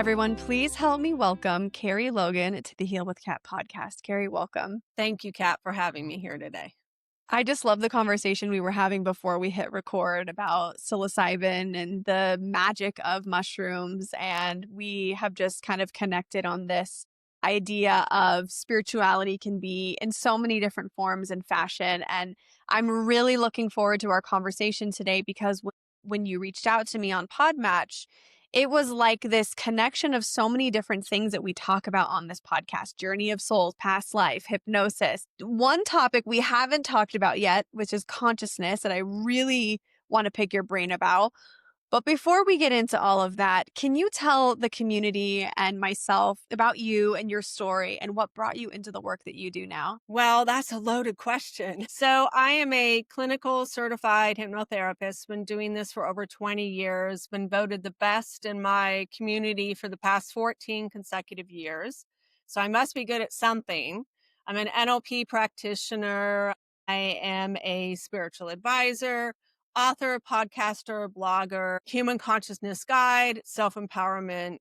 Everyone, please help me welcome Kerie Logan to the Heal with Kat podcast. Kerie, welcome. Thank you, Kat, for having me here today. I just love the conversation we were having before we hit record about psilocybin and the magic of mushrooms. And we have just kind of connected on this idea of spirituality can be in so many different forms and fashion. And I'm really looking forward to our conversation today because when you reached out to me on Podmatch, it was like this connection of so many different things that we talk about on this podcast: journey of souls, past life, hypnosis. One topic we haven't talked about yet, which is consciousness, that I really want to pick your brain about. But before we get into all of that, can you tell the community and myself about you and your story and what brought you into the work that you do now? Well, that's a loaded question. So, I am a clinical certified hypnotherapist, been doing this for over 20 years, been voted the best in my community for the past 14 consecutive years. So, I must be good at something. I'm an NLP practitioner. I am a spiritual advisor, author, podcaster, blogger, human consciousness guide, self-empowerment,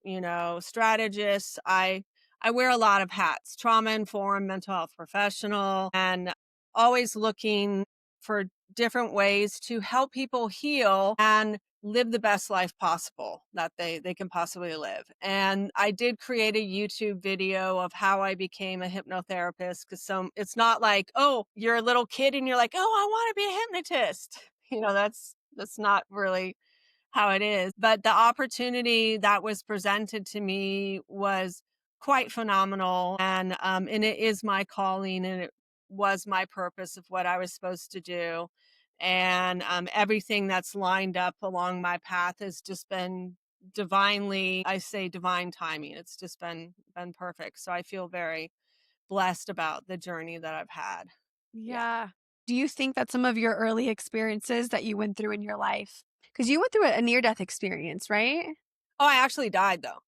strategist. I wear a lot of hats: trauma informed, mental health professional, and always looking for different ways to help people heal and live the best life possible that they can possibly live. And I did create a YouTube video of how I became a hypnotherapist, because it's not like, oh, you're a little kid and you're like, oh, I want to be a hypnotist. That's not really how it is. But the opportunity that was presented to me was quite phenomenal. And it is my calling, and it was my purpose of what I was supposed to do. And everything that's lined up along my path has just been divinely, I say divine timing. It's just been perfect. So I feel very blessed about the journey that I've had. Yeah. Yeah. Do you think that some of your early experiences that you went through in your life, because you went through a near death experience, right? Oh, I actually died though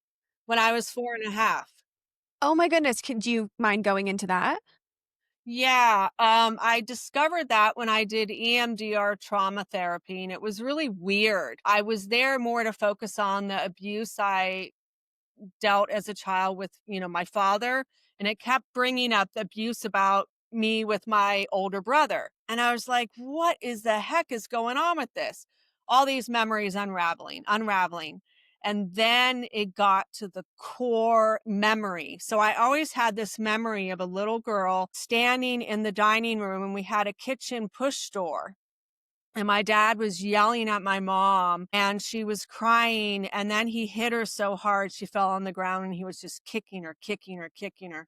when I was 4.5. Oh my goodness. Do you mind going into that? Yeah, I discovered that when I did EMDR trauma therapy, and it was really weird. I was there more to focus on the abuse I dealt as a child with, my father, and it kept bringing up the abuse about me with my older brother. And I was like, what is the heck is going on with this? All these memories unraveling. And then it got to the core memory. So I always had this memory of a little girl standing in the dining room, and we had a kitchen push door. And my dad was yelling at my mom, and she was crying. And then he hit her so hard, she fell on the ground, and he was just kicking her, kicking her, kicking her.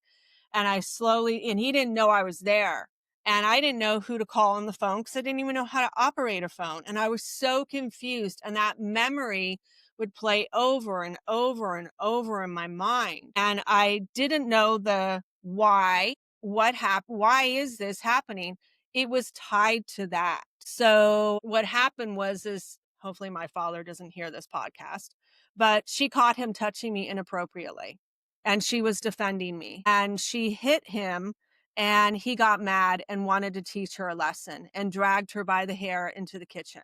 And and he didn't know I was there. And I didn't know who to call on the phone because I didn't even know how to operate a phone. And I was so confused. And that memory would play over and over and over in my mind. And I didn't know the why, what happened, why is this happening? It was tied to that. So what happened is hopefully my father doesn't hear this podcast, but she caught him touching me inappropriately, and she was defending me, and she hit him, and he got mad and wanted to teach her a lesson and dragged her by the hair into the kitchen.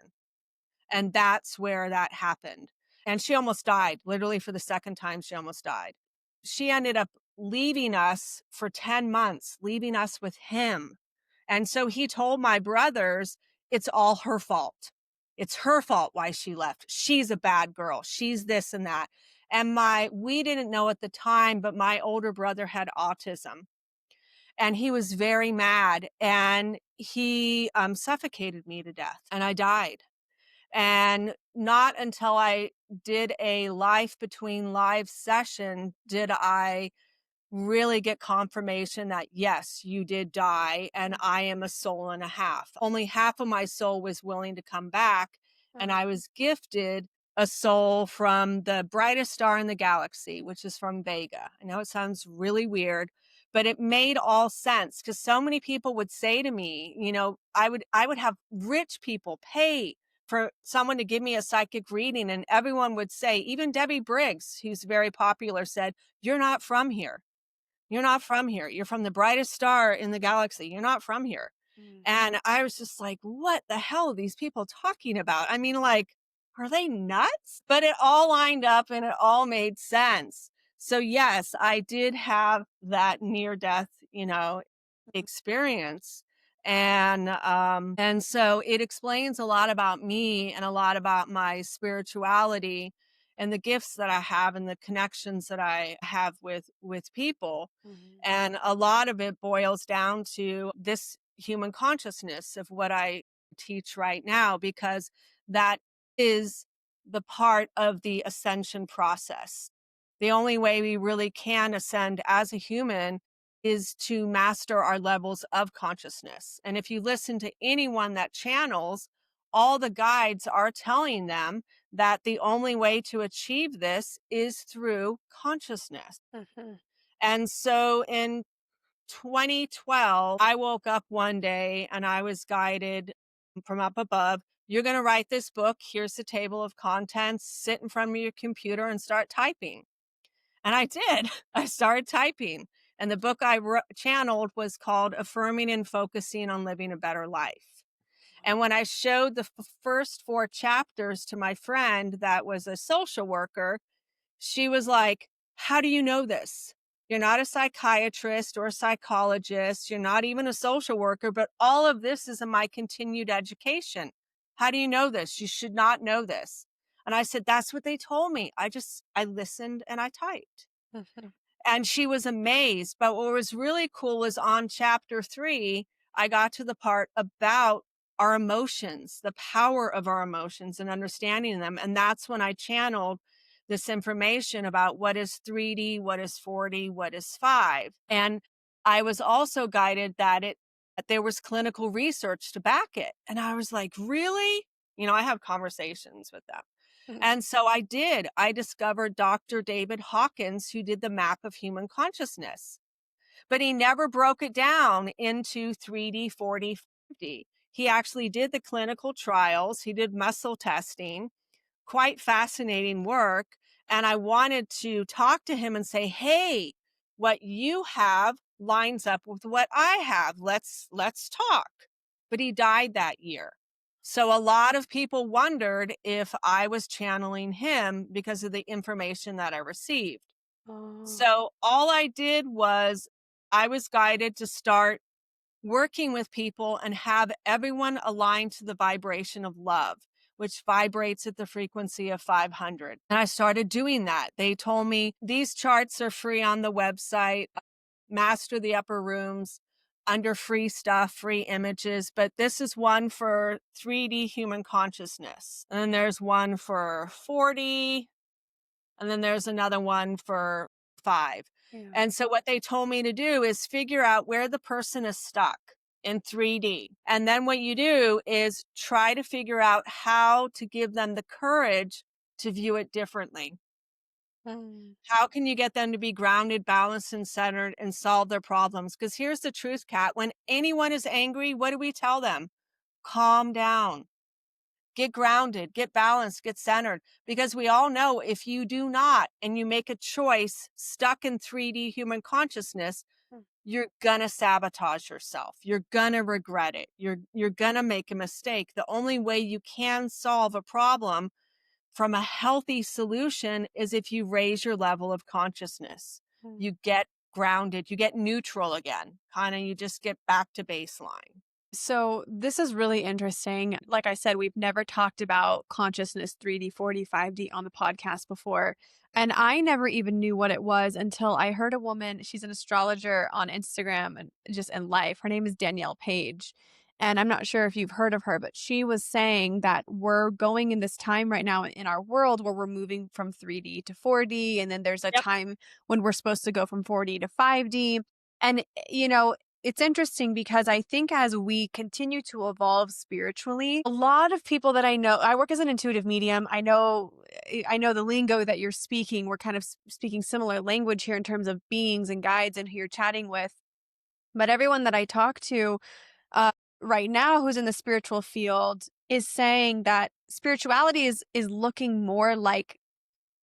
And that's where that happened. And she almost died. Literally, for the second time, she almost died. She ended up leaving us for 10 months, leaving us with him. And so he told my brothers, it's all her fault. It's her fault why she left. She's a bad girl. She's this and that. And we didn't know at the time, but my older brother had autism, and he was very mad, and he suffocated me to death, and I died. And not until I did a life between live session did I really get confirmation that, yes, you did die, and I am a soul and a half. Only half of my soul was willing to come back, and I was gifted a soul from the brightest star in the galaxy, which is from Vega. I know it sounds really weird, but it made all sense, because so many people would say to me, I would have rich people pay for someone to give me a psychic reading, and everyone would say, even Debbie Briggs, who's very popular, said, "You're not from here. You're not from here. You're from the brightest star in the galaxy. You're not from here." Mm. And I was just like, what the hell are these people talking about? I mean, like, are they nuts? But it all lined up and it all made sense. So yes, I did have that near death, experience. And so it explains a lot about me and a lot about my spirituality and the gifts that I have and the connections that I have with people. Mhm. And a lot of it boils down to this human consciousness of what I teach right now, because that is the part of the ascension process. The only way we really can ascend as a human is to master our levels of consciousness. And if you listen to anyone that channels, all the guides are telling them that the only way to achieve this is through consciousness. Mhm. And so in 2012, I woke up one day and I was guided from up above. You're going to write this book. Here's the table of contents. Sit in front of your computer and start typing. And I did. I started typing. And the book channeled was called Affirming and Focusing on Living a Better Life. And when I showed the first 4 chapters to my friend that was a social worker, she was like, "How do you know this? You're not a psychiatrist or a psychologist. You're not even a social worker, but all of this is in my continued education. How do you know this? You should not know this." And I said, "That's what they told me. I listened and I typed." Mhm. And she was amazed. But what was really cool was on chapter 3, I got to the part about our emotions, the power of our emotions and understanding them. And that's when I channeled this information about what is 3D, what is 4D, what is 5. And I was also guided that there was clinical research to back it. And I was like, really? I have conversations with them. Mhm. And so I did. I discovered Dr. David Hawkins, who did the map of human consciousness, but he never broke it down into 3D, 4D, 5D. He actually did the clinical trials, he did muscle testing, quite fascinating work. And I wanted to talk to him and say, "Hey, what you have lines up with what I have. Let's talk." But he died that year. So a lot of people wondered if I was channeling him because of the information that I received. Oh. So all I did was I was guided to start working with people and have everyone align to the vibration of love, which vibrates at the frequency of 500. And I started doing that. They told me these charts are free on the website, master the upper rooms under free stuff, free images. But this is one for 3D human consciousness. And then there's one for 4D, and then there's another one for 5. Yeah. And so what they told me to do is figure out where the person is stuck in 3D. And then what you do is try to figure out how to give them the courage to view it differently. Mm. How can you get them to be grounded, balanced, and centered and solve their problems? Because here's the truth, Kat. When anyone is angry, what do we tell them? Calm down. Get grounded, get balanced, get centered. Because we all know if you do not and you make a choice stuck in 3D human consciousness, Mm. you're gonna sabotage yourself. You're gonna regret it. You're gonna make a mistake. The only way you can solve a problem from a healthy solution is if you raise your level of consciousness. Mm. You get grounded, you get neutral again. Kind of you just get back to baseline. So, this is really interesting. Like I said, we've never talked about consciousness 3D, 4D, 5D on the podcast before. And I never even knew what it was until I heard a woman, she's an astrologer on Instagram and just in life. Her name is Danielle Page. And I'm not sure if you've heard of her, but she was saying that we're going in this time right now in our world where we're moving from 3D to 4D. And then there's a Yep. time when we're supposed to go from 4D to 5D. And, you know, it's interesting because I think as we continue to evolve spiritually, a lot of people that I know, I work as an intuitive medium. I know the lingo that you're speaking. We're kind of speaking similar language here in terms of beings and guides and who you're chatting with. But everyone that I talk to uh, right now who's in the spiritual field is saying that spirituality is looking more like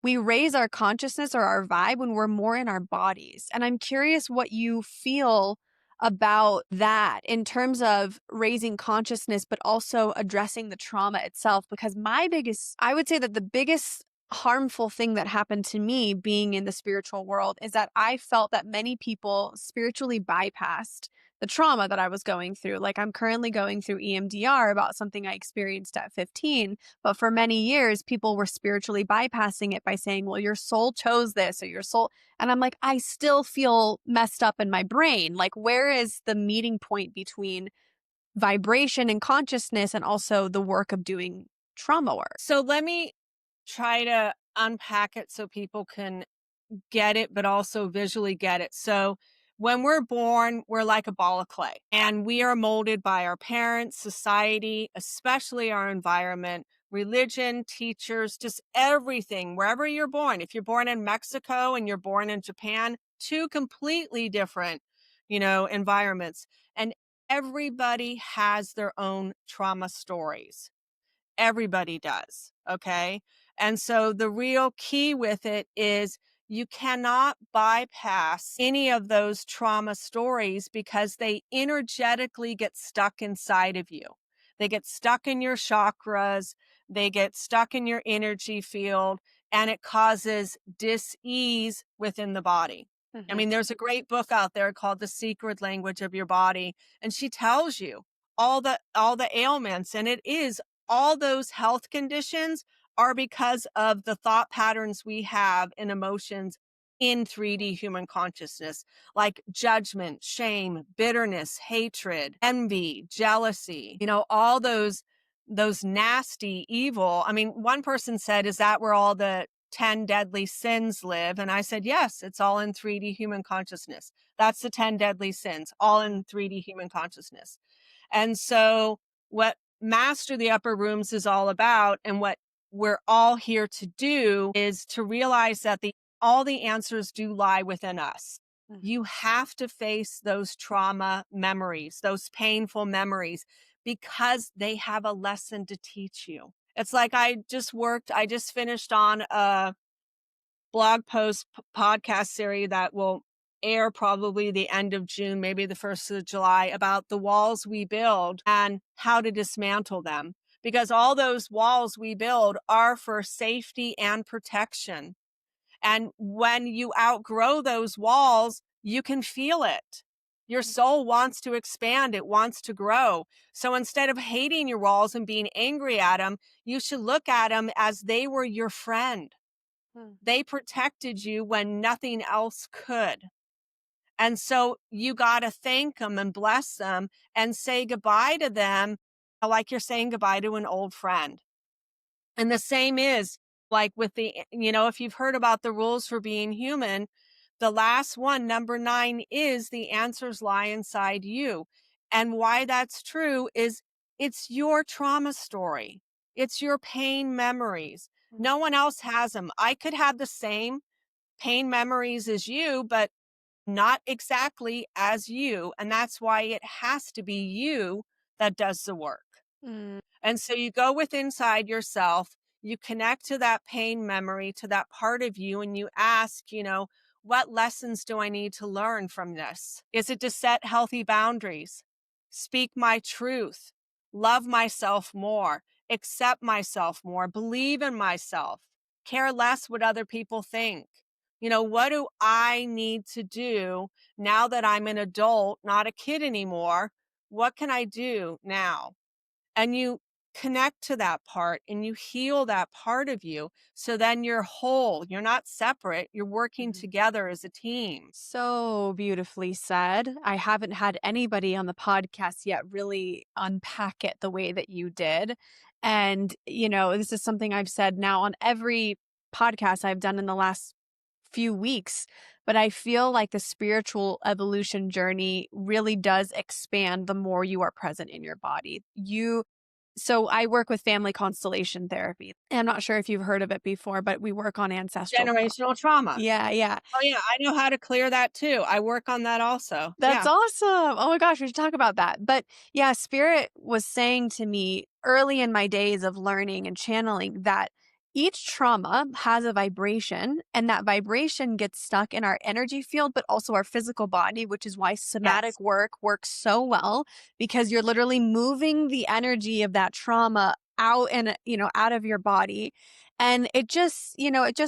we raise our consciousness or our vibe when we're more in our bodies. And I'm curious what you feel about that in terms of raising consciousness, but also addressing the trauma itself. Because I would say that the biggest harmful thing that happened to me being in the spiritual world is that I felt that many people spiritually bypassed the trauma that I was going through. Like I'm currently going through EMDR about something I experienced at 15, but for many years, people were spiritually bypassing it by saying, well, your soul chose this or your soul. And I'm like, I still feel messed up in my brain. Like, where is the meeting point between vibration and consciousness and also the work of doing trauma work? So let me try to unpack it so people can get it, but also visually get it. So when we're born, we're like a ball of clay and we are molded by our parents, society, especially our environment, religion, teachers, just everything, wherever you're born. If you're born in Mexico and you're born in Japan, two completely different, environments. And everybody has their own trauma stories. Everybody does. Okay. And so the real key with it is you cannot bypass any of those trauma stories because they energetically get stuck inside of you. They get stuck in your chakras, they get stuck in your energy field, and it causes dis-ease within the body. I Mhm. mean, there's a great book out there called The Secret Language of Your Body, and she tells you all the ailments, and it is all those health conditions are because of the thought patterns we have and emotions in 3D human consciousness, like judgment, shame, bitterness, hatred, envy, jealousy, all those nasty evil. I mean, one person said, is that where all the 10 deadly sins live? And I said, yes, it's all in 3D human consciousness. That's the 10 deadly sins, all in 3D human consciousness. And so what Master the Upper Rooms is all about, and what we're all here to do, is to realize that all the answers do lie within us. Mhm. You have to face those trauma memories, those painful memories, because they have a lesson to teach you. It's like I just finished on a blog post podcast series that will air probably the end of June, maybe the 1st of July, about the walls we build and how to dismantle them. Because all those walls we build are for safety and protection. And when you outgrow those walls, you can feel it. Your soul wants to expand, it wants to grow. So instead of hating your walls and being angry at them, you should look at them as they were your friend. Mhm. They protected you when nothing else could. And so you got to thank them and bless them and say goodbye to them like you're saying goodbye to an old friend. And the same is like with if you've heard about the rules for being human, the last one, number 9, is the answers lie inside you. And why that's true is it's your trauma story. It's your pain memories. Mhm. No one else has them. I could have the same pain memories as you, but not exactly as you. And that's why it has to be you that does the work. Mm. And so you go with inside yourself, you connect to that pain memory, to that part of you, and you ask, what lessons do I need to learn from this? Is it to set healthy boundaries, speak my truth, love myself more, accept myself more, believe in myself, care less what other people think? What do I need to do now that I'm an adult, not a kid anymore? What can I do now? And you connect to that part and you heal that part of you. So then you're whole. You're not separate. You're working Mhm. together as a team. So beautifully said. I haven't had anybody on the podcast yet really unpack it the way that you did. And, this is something I've said now on every podcast I've done in the last few weeks, but I feel like the spiritual evolution journey really does expand the more you are present in your body. So I work with family constellation therapy. And I'm not sure if you've heard of it before, but we work on ancestral trauma. Generational trauma. Yeah, yeah. Oh, yeah. I know how to clear that too. I work on that also. That's Yeah. awesome. Oh my gosh, we should talk about that. But yeah, Spirit was saying to me early in my days of learning and channeling that each trauma has a vibration, and that vibration gets stuck in our energy field, but also our physical body, which is why Yes. somatic work works so well because you're literally moving the energy of that trauma out and, out of your body. And it just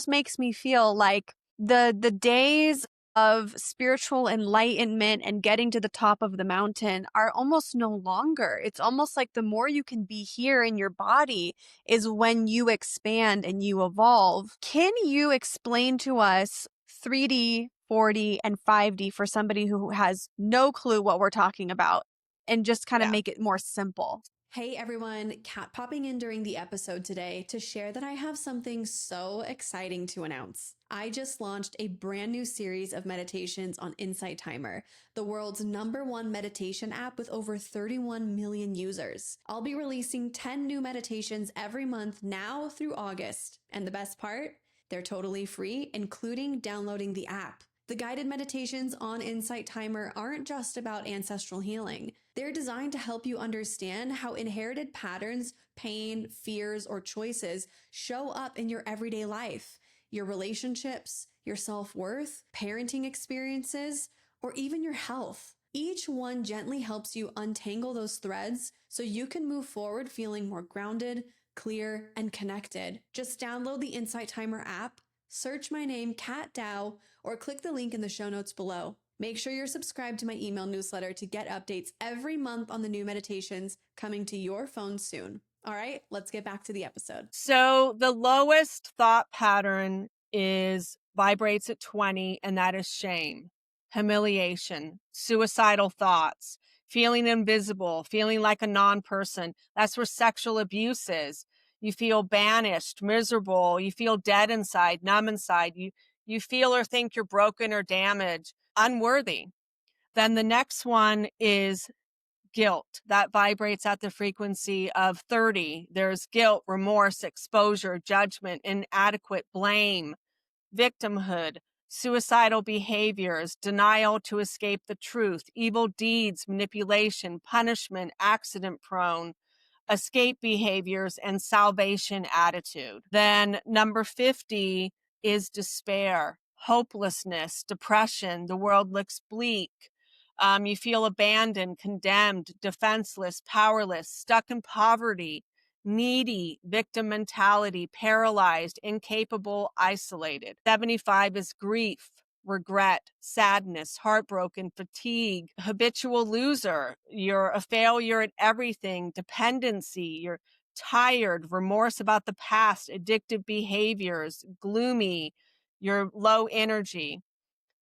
makes me feel like the days of spiritual enlightenment and getting to the top of the mountain are almost no longer. It's almost like the more you can be here in your body is when you expand and you evolve. Can you explain to us 3D, 4D, and 5D for somebody who has no clue what we're talking about and just kind of Yeah. make it more simple? Hey everyone, Kat popping in during the episode today to share that I have something so exciting to announce. I just launched a brand new series of meditations on Insight Timer, the world's #1 meditation app with over 31 million users. I'll be releasing 10 new meditations every month now through August. And the best part? They're totally free, including downloading the app. The guided meditations on Insight Timer aren't just about ancestral healing. They're designed to help you understand how inherited patterns, pain, fears, or choices show up in your everyday life, your relationships, your self-worth, parenting experiences, or even your health. Each one gently helps you untangle those threads so you can move forward feeling more grounded, clear, and connected. Just download the Insight Timer app, search my name, Kat Dow, or click the link in the show notes below. Make sure you're subscribed to my email newsletter to get updates every month on the new meditations coming to your phone soon. All right, let's get back to the episode. So the lowest thought pattern is vibrates at 20, and that is shame, humiliation, suicidal thoughts, feeling invisible, feeling like a non-person. That's where sexual abuse is. You feel banished, miserable, you feel dead inside, numb inside. You feel or think you're broken or damaged, unworthy. Then the next one is guilt. That vibrates at the frequency of 30. There's guilt, remorse, exposure, judgment, inadequate, blame, victimhood, suicidal behaviors, denial to escape the truth, evil deeds, manipulation, punishment, accident prone, escape behaviors, and salvation attitude. Then number 50 is despair, hopelessness, depression. The world looks bleak. You feel abandoned, condemned, defenseless, powerless, stuck in poverty, needy, victim mentality, paralyzed, incapable, isolated. 75 is grief, regret, sadness, heartbroken, fatigue, habitual loser. You're a failure at everything, dependency. You're tired, remorse about the past, addictive behaviors, gloomy. You're low energy.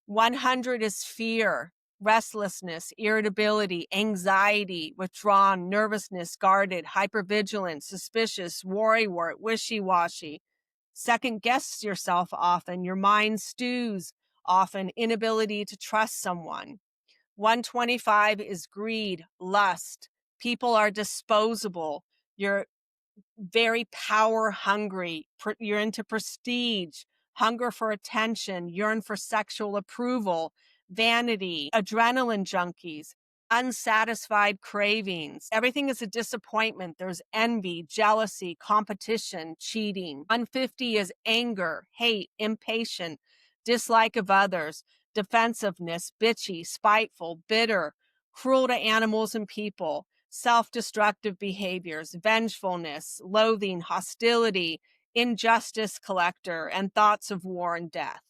100 is fear, restlessness, irritability, anxiety, withdrawn, nervousness, guarded, hypervigilant, suspicious, worrywart, wishy-washy. Second guess yourself often. Your mind stews often. Inability to trust someone. 125 is greed, lust. People are disposable. You're very power hungry. You're into prestige, hunger for attention, yearn for sexual approval, vanity, adrenaline junkies, unsatisfied cravings. Everything is a disappointment. There's envy, jealousy, competition, cheating. 150 is anger, hate, impatient, dislike of others, defensiveness, bitchy, spiteful, bitter, cruel to animals and people, self-destructive behaviors, vengefulness, loathing, hostility, injustice collector, and thoughts of war and death.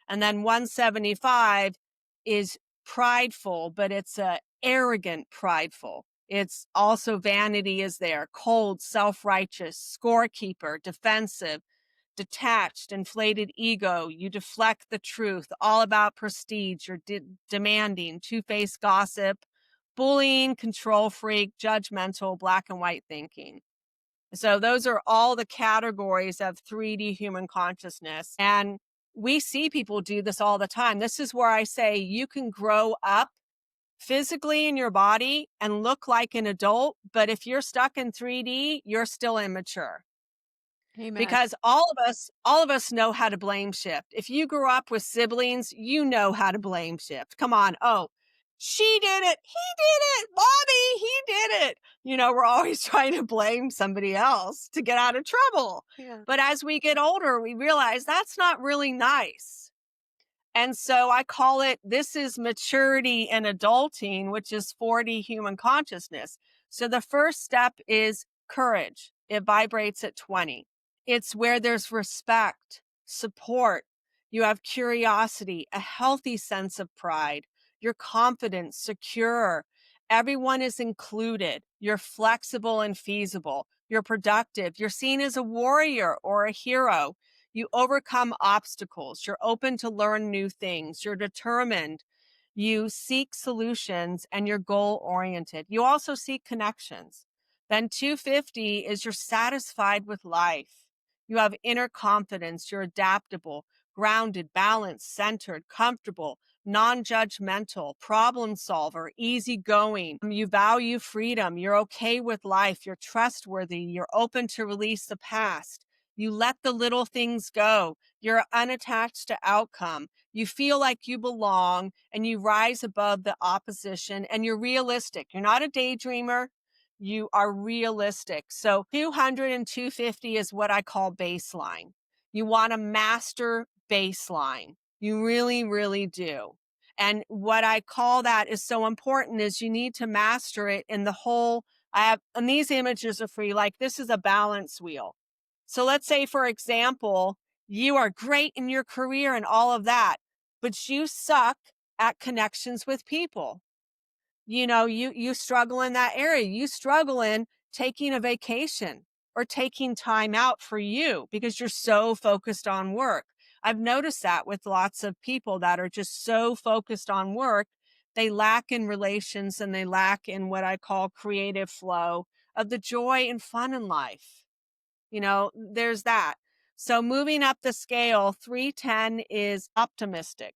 And then 175 is prideful, but it's a arrogant prideful. It's also vanity is there, cold, self-righteous, scorekeeper, defensive, detached, inflated ego. You deflect the truth, all about prestige. You're demanding, two-faced gossip, bullying, control freak, judgmental, black and white thinking. So those are all the categories of 3D human consciousness. And we see people do this all the time. This is where I say you can grow up physically in your body and look like an adult, but if you're stuck in 3D, you're still immature. Amen. Because all of us know how to blame shift. If you grew up with siblings, you know how to blame shift. Come on. Oh, She did it. He did it. Mommy, he did it. We're always trying to blame somebody else to get out of trouble. Yeah. But as we get older, we realize that's not really nice. And so I call it, this is maturity and adulting, which is 4D human consciousness. So the first step is courage. It vibrates at 20. It's where there's respect, support. You have curiosity, a healthy sense of pride. You're confident, secure. Everyone is included. You're flexible and feasible. You're productive. You're seen as a warrior or a hero. You overcome obstacles. You're open to learn new things. You're determined. You seek solutions and you're goal oriented. You also seek connections. Then 250 is you're satisfied with life. You have inner confidence. You're adaptable, grounded, balanced, centered, comfortable, non-judgmental, problem solver, easygoing. You value freedom. You're okay with life. You're trustworthy. You're open to release the past. You let the little things go. You're unattached to outcome. You feel like you belong and you rise above the opposition and you're realistic. You're not a daydreamer. You are realistic. So 200 and 250 is what I call baseline. You want to master baseline. You really, really do. And what I call that is so important is you need to master it in the whole. And these images are free. Like this is a balance wheel. So let's say, for example, you are great in your career and all of that, but you suck at connections with people. You struggle in that area. You struggle in taking a vacation or taking time out for you because you're so focused on work. I've noticed that with lots of people that are just so focused on work, they lack in relations and they lack in what I call creative flow of the joy and fun in life. There's that. So moving up the scale, 310 is optimistic.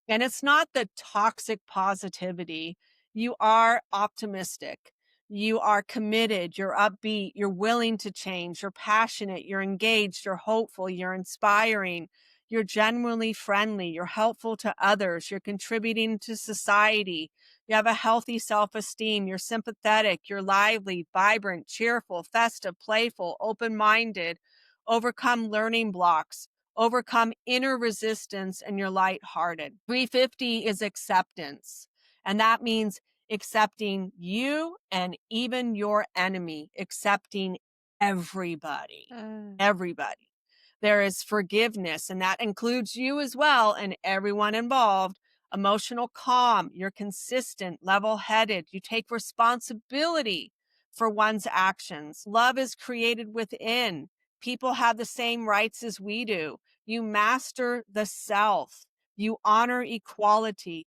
And it's not the toxic positivity. You are optimistic. You are committed. You're upbeat. You're willing to change. You're passionate. You're engaged. You're hopeful. You're inspiring. You're genuinely friendly. You're helpful to others. You're contributing to society. You have a healthy self-esteem. You're sympathetic. You're lively, vibrant, cheerful, festive, playful, open-minded. Overcome learning blocks. Overcome inner resistance, and you're lighthearted. 350 is acceptance. And that means accepting you and even your enemy, accepting everybody. Everybody. There is forgiveness, and that includes you as well and everyone involved. Emotional calm. You're consistent, level headed. You take responsibility for one's actions. Love is created within. People have the same rights as we do. You master the self. You honor equality,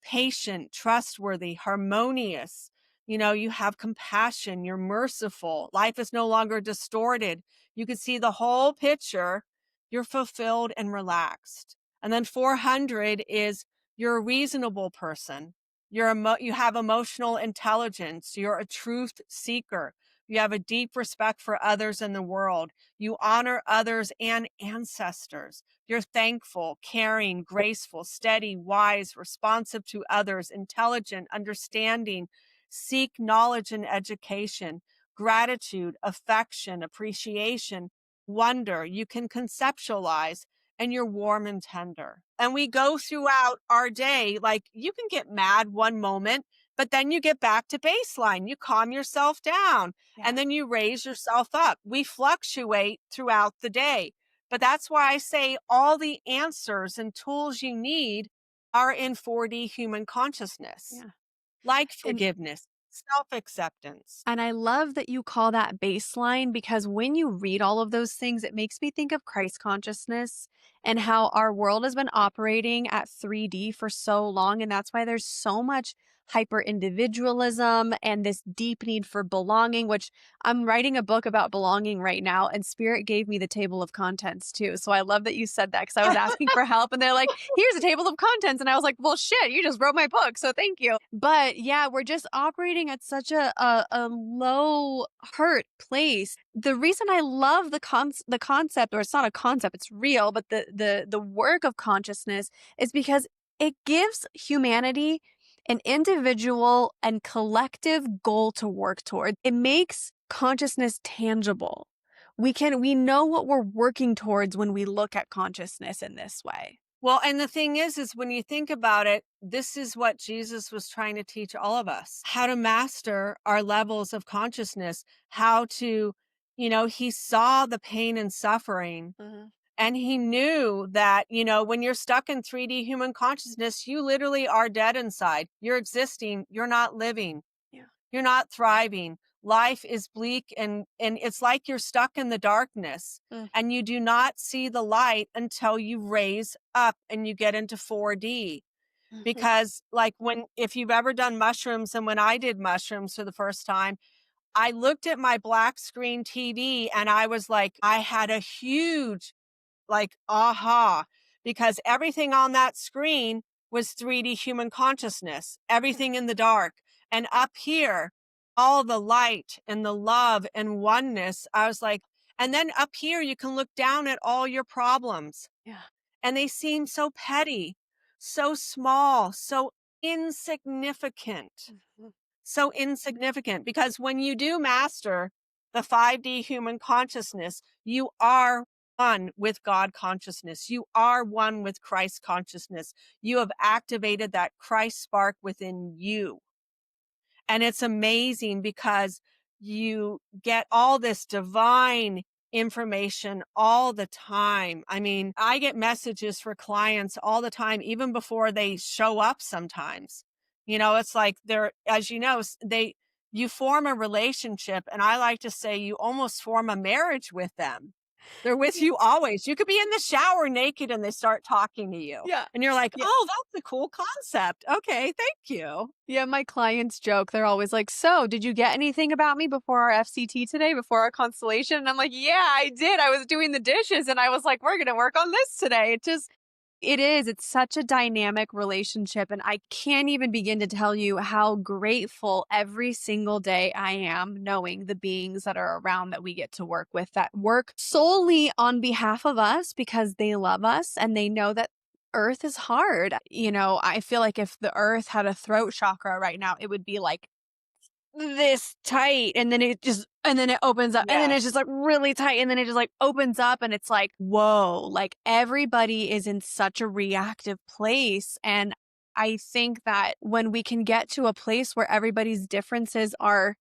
patient, trustworthy, harmonious. You have compassion. You're merciful. Life is no longer distorted. You can see the whole picture. You're fulfilled and relaxed. And then 400 is you're a reasonable person. You have emotional intelligence. You're a truth seeker. You have a deep respect for others in the world. You honor others and ancestors. You're thankful, caring, graceful, steady, wise, responsive to others, intelligent, understanding, seek knowledge and education, gratitude, affection, appreciation, wonder. You can conceptualize, and you're warm and tender. And we go throughout our day, like you can get mad one moment, but then you get back to baseline. You calm yourself down and then you raise yourself up. We fluctuate throughout the day. But that's why I say all the answers and tools you need are in 4D human consciousness, like And forgiveness, self-acceptance. And I love that you call that baseline because when you read all of those things, it makes me think of Christ consciousness and how our world has been operating at 3D for so long. And that's why there's so much hyper individualism and this deep need for belonging, which I'm writing a book about belonging right now. And Spirit gave me the table of contents too. So I love that you said that because I was asking for help and they're like, here's a table of contents. And I was like, well, shit, you just wrote my book. So thank you. But yeah, we're just operating at such a low hurt place. The reason I love the concept, or it's not a concept, it's real, but the work of consciousness is because it gives humanity an individual and collective goal to work toward. It makes consciousness tangible. We know what we're working towards when we look at consciousness in this way. Well, and the thing is when you think about it, this is what Jesus was trying to teach all of us, how to master our levels of consciousness, how to, he saw the pain and suffering. And he knew that, when you're stuck in 3D human consciousness, you literally are dead inside. You're existing. You're not living. Yeah. You're not thriving. Life is bleak and it's like you're stuck in the darkness and you do not see the light until you raise up and you get into 4D. Because if you've ever done mushrooms and when I did mushrooms for the first time, I looked at my black screen TV and I was like, I had a huge aha, because everything on that screen was 3D human consciousness, everything in the dark. And up here, all the light and the love and oneness. I was like, and then up here, you can look down at all your problems. Yeah. And they seem so petty, so small, so insignificant. So insignificant, because when you do master the 5D human consciousness, you are one with God consciousness. You are one with Christ consciousness. You have activated that Christ spark within you. And it's amazing because you get all this divine information all the time. I mean, I get messages for clients all the time, even before they show up sometimes. It's like as you know, you form a relationship, and I like to say you almost form a marriage with them. They're with you always. You could be in the shower naked and they start talking to you. Yeah. And you're like, Yeah. oh, that's a cool concept. Okay, thank you. Yeah, my clients joke. They're always like, so did you get anything about me before our FCT today, before our constellation? And I'm like, yeah, I did. I was doing the dishes and I was like, we're going to work on this today. It's such a dynamic relationship. And I can't even begin to tell you how grateful every single day I am knowing the beings that are around that we get to work with, that work solely on behalf of us because they love us and they know that Earth is hard. I feel like if the Earth had a throat chakra right now, it would be like this tight, and then it opens up, and then it's just like really tight, and then it just like opens up, and it's like, whoa, like everybody is in such a reactive place. And I think that when we can get to a place where everybody's differences are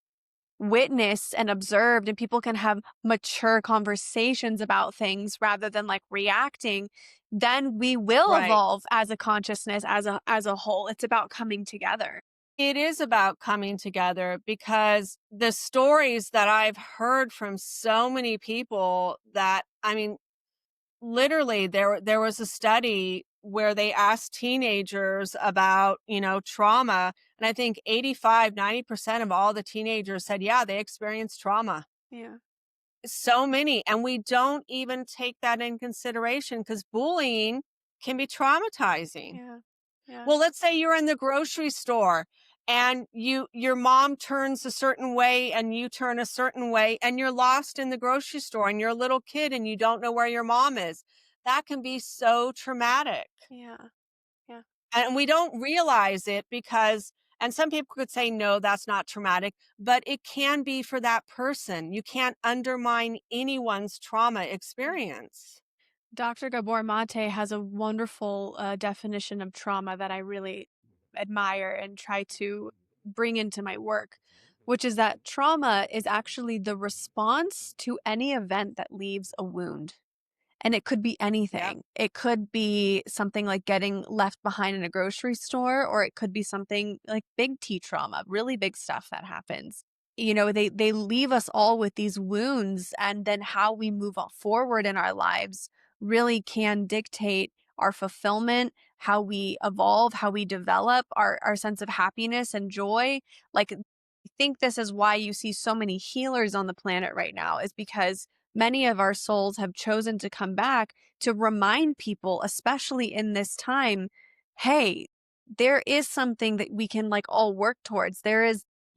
witnessed and observed, and people can have mature conversations about things rather than like reacting, then we will evolve as a consciousness, as a whole. It's about coming together. It is about coming together, because the stories that I've heard from so many people that, I mean, literally there was a study where they asked teenagers about, trauma. And I think 85-90% of all the teenagers said, yeah, they experienced trauma. Yeah. So many. And we don't even take that in consideration because bullying can be traumatizing. Yeah. Yeah. Well, let's say you're in the grocery store and your mom turns a certain way and you turn a certain way and you're lost in the grocery store and you're a little kid and you don't know where your mom is. That can be so traumatic. Yeah. Yeah. And we don't realize it and some people could say, no, that's not traumatic, but it can be for that person. You can't undermine anyone's trauma experience. Dr. Gabor Mate has a wonderful definition of trauma that I really admire and try to bring into my work, which is that trauma is actually the response to any event that leaves a wound. And it could be anything. Yep. It could be something like getting left behind in a grocery store, or it could be something like big T trauma, really big stuff that happens. They leave us all with these wounds, and then how we move forward in our lives really can dictate our fulfillment, how we evolve, how we develop our sense of happiness and joy. Like, I think this is why you see so many healers on the planet right now, is because many of our souls have chosen to come back to remind people, especially in this time, hey, there is something that we can like all work towards.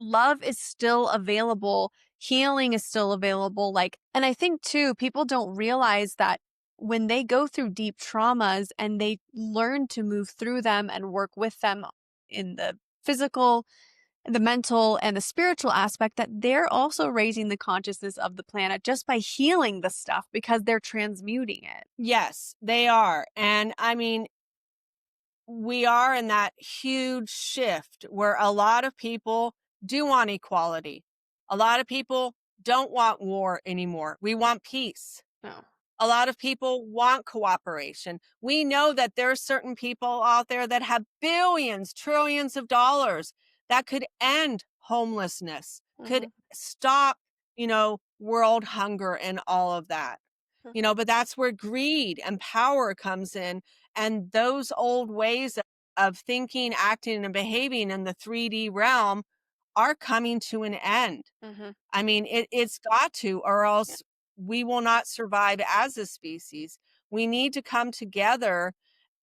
Love is still available. Healing is still available. And I think too, people don't realize that when they go through deep traumas and they learn to move through them and work with them in the physical, the mental, and the spiritual aspect, that they're also raising the consciousness of the planet just by healing the stuff because they're transmuting it. Yes, they are. And I mean, we are in that huge shift where a lot of people do want equality. A lot of people don't want war anymore. We want peace. Oh. A lot of people want cooperation. We know that there are certain people out there that have billions, trillions of dollars that could end homelessness, could Mhm. stop, world hunger and all of that. But that's where greed and power comes in. And those old ways of thinking, acting, and behaving in the 3D realm are coming to an end. Mhm. I mean, it's got to, or Yeah. else we will not survive as a species. We need to come together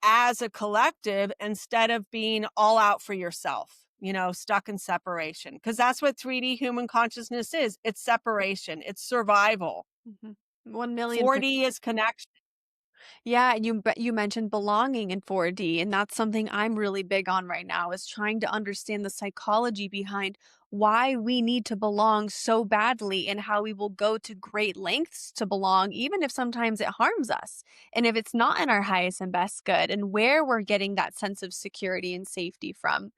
as a collective instead of being all out for yourself, stuck in separation. Because that's what 3D human consciousness is. It's separation, it's survival. Mhm. 1,000,000. 4D is connection. Yeah, you mentioned belonging in 4D, and that's something I'm really big on right now, is trying to understand the psychology behind why we need to belong so badly and how we will go to great lengths to belong, even if sometimes it harms us. And if it's not in our highest and best good, and where we're getting that sense of security and safety from.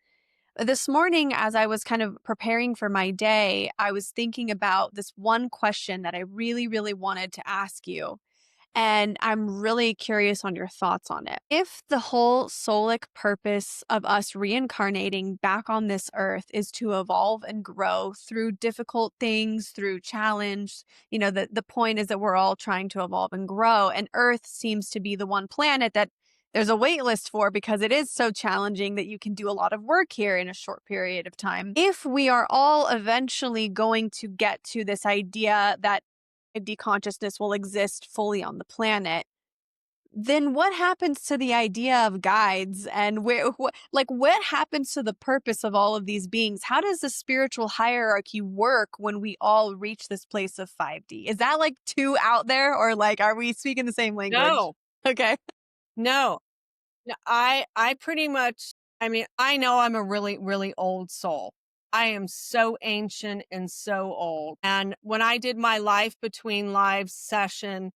This morning, as I was kind of preparing for my day, I was thinking about this one question that I really, really wanted to ask you. And I'm really curious on your thoughts on it. If the whole soulic purpose of us reincarnating back on this earth is to evolve and grow through difficult things, through challenge, the point is that we're all trying to evolve and grow. And Earth seems to be the one planet that there's a wait list for because it is so challenging that you can do a lot of work here in a short period of time. If we are all eventually going to get to this idea that consciousness will exist fully on the planet, then what happens to the idea of guides, and what happens to the purpose of all of these beings? How does the spiritual hierarchy work when we all reach this place of 5D? Is that like too out there, or like are we speaking the same language? No, Okay. no. No, I pretty much, I mean, I know I'm a really, really old soul. I am so ancient and so old. And when I did my Life Between Lives session,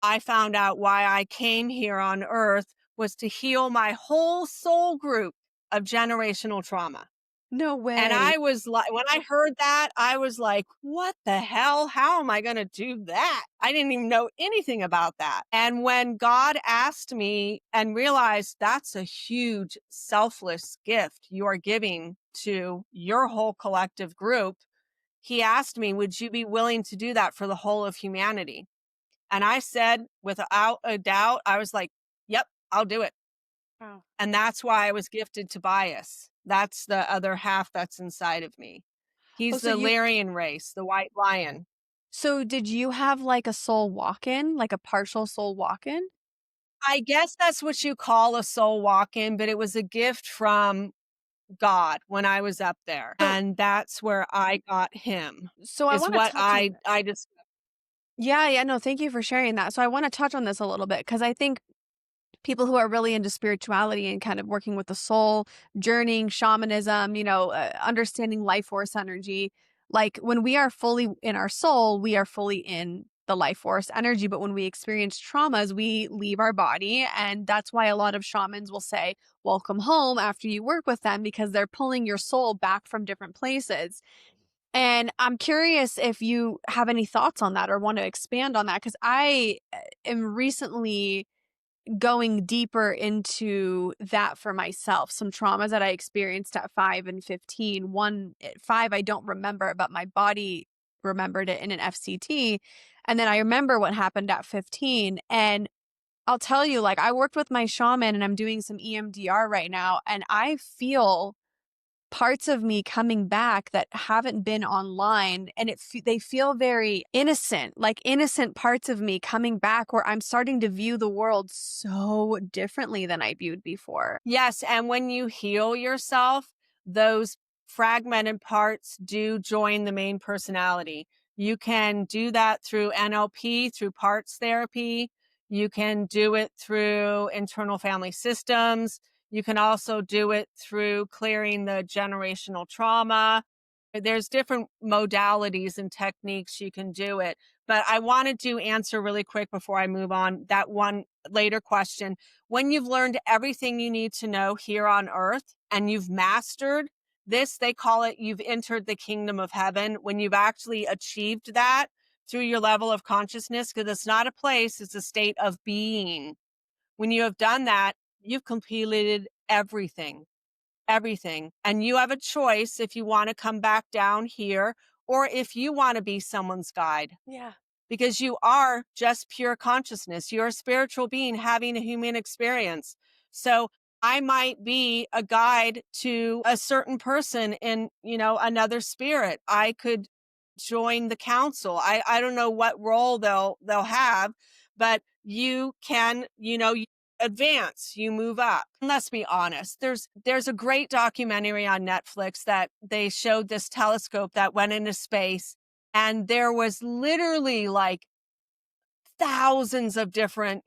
I found out why I came here on earth was to heal my whole soul group of generational trauma. No And way. I was like, when I heard that, I was like, what the hell? How am I going to do that? I didn't even know anything about that. And when God asked me and realized that's a huge selfless gift you are giving to your whole collective group, he asked me, would you be willing to do that for the whole of humanity? And I said, without a doubt, I was like, yep, I'll do it. Wow. And that's why I was gifted Tobias. That's the other half that's inside of me. Oh, He's so the you Lyrian race, the white lion. so did you have like a soul walk-in, like a partial soul walk-in? I guess that's what you call a soul walk-in, but it was a gift from God when I was up there. So And that's where I got him, so I is want to what touch on I just Yeah, yeah, no, thank you for sharing that. So I want to touch on this a little bit because I think people who are really into spirituality and kind of working with the soul, journeying, shamanism, understanding life force energy, like when we are fully in our soul, we are fully in the life force energy. But when we experience traumas, we leave our body. And that's why a lot of shamans will say, welcome home after you work with them because they're pulling your soul back from different places. And I'm curious if you have any thoughts on that or want to expand on that, because I am recently going deeper into that for myself. Some traumas that I experienced at 5 and 15. One at 5, I don't remember, but my body remembered it in an FCT. And then I remember what happened at 15. And I'll tell you, like, I worked with my shaman and I'm doing some EMDR right now, and I feel parts of me coming back that haven't been online, and they feel very innocent, like innocent parts of me coming back where I'm starting to view the world so differently than I viewed before. Yes, and when you heal yourself, those fragmented parts do join the main personality. You can do that through NLP, through parts therapy. You can do it through internal family systems. You can also do it through clearing the generational trauma. There's different modalities and techniques you can do it. But I wanted to answer really quick before I move on that one later question. When you've learned everything you need to know here on earth and you've mastered this, they call it you've entered the kingdom of heaven. When you've actually achieved that through your level of consciousness, because it's not a place, it's a state of being. When you have done that, you've completed everything, everything. And you have a choice if you want to come back down here or if you want to be someone's guide, Yeah. because you are just pure consciousness. You're a spiritual being having a human experience. So I might be a guide to a certain person in, another spirit. I could join the council. I don't know what role they'll have, but you can, you advance, you move up. And let's be honest. There's a great documentary on Netflix that they showed this telescope that went into space, and there was literally like thousands of different,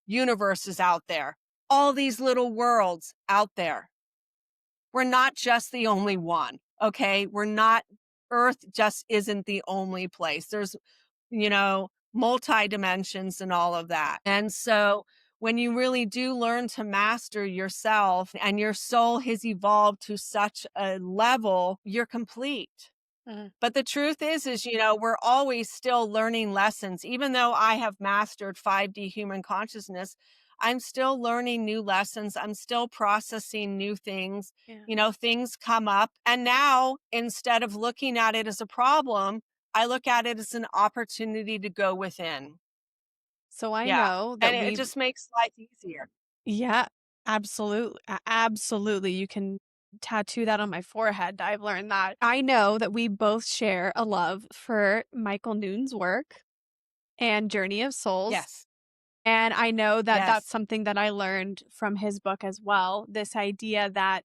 universes out there. All these little worlds out there. We're not just the only one, okay? We're not, Earth just isn't the only place. There's, multi dimensions and all of that. And so when you really do learn to master yourself and your soul has evolved to such a level, you're complete. Mhm. But the truth is, we're always still learning lessons. Even though I have mastered 5D human consciousness, I'm still learning new lessons. I'm still processing new things. Yeah. Things come up. And now, instead of looking at it as a problem, I look at it as an opportunity to go within. So I Yeah. know And that it we just makes life easier. Yeah, absolutely. Absolutely. You can tattoo that on my forehead. I've learned that. I know that we both share a love for Michael Noon's work and Journey of Souls. Yes. And I know that that's Yes. something that I learned from his book as well. This idea that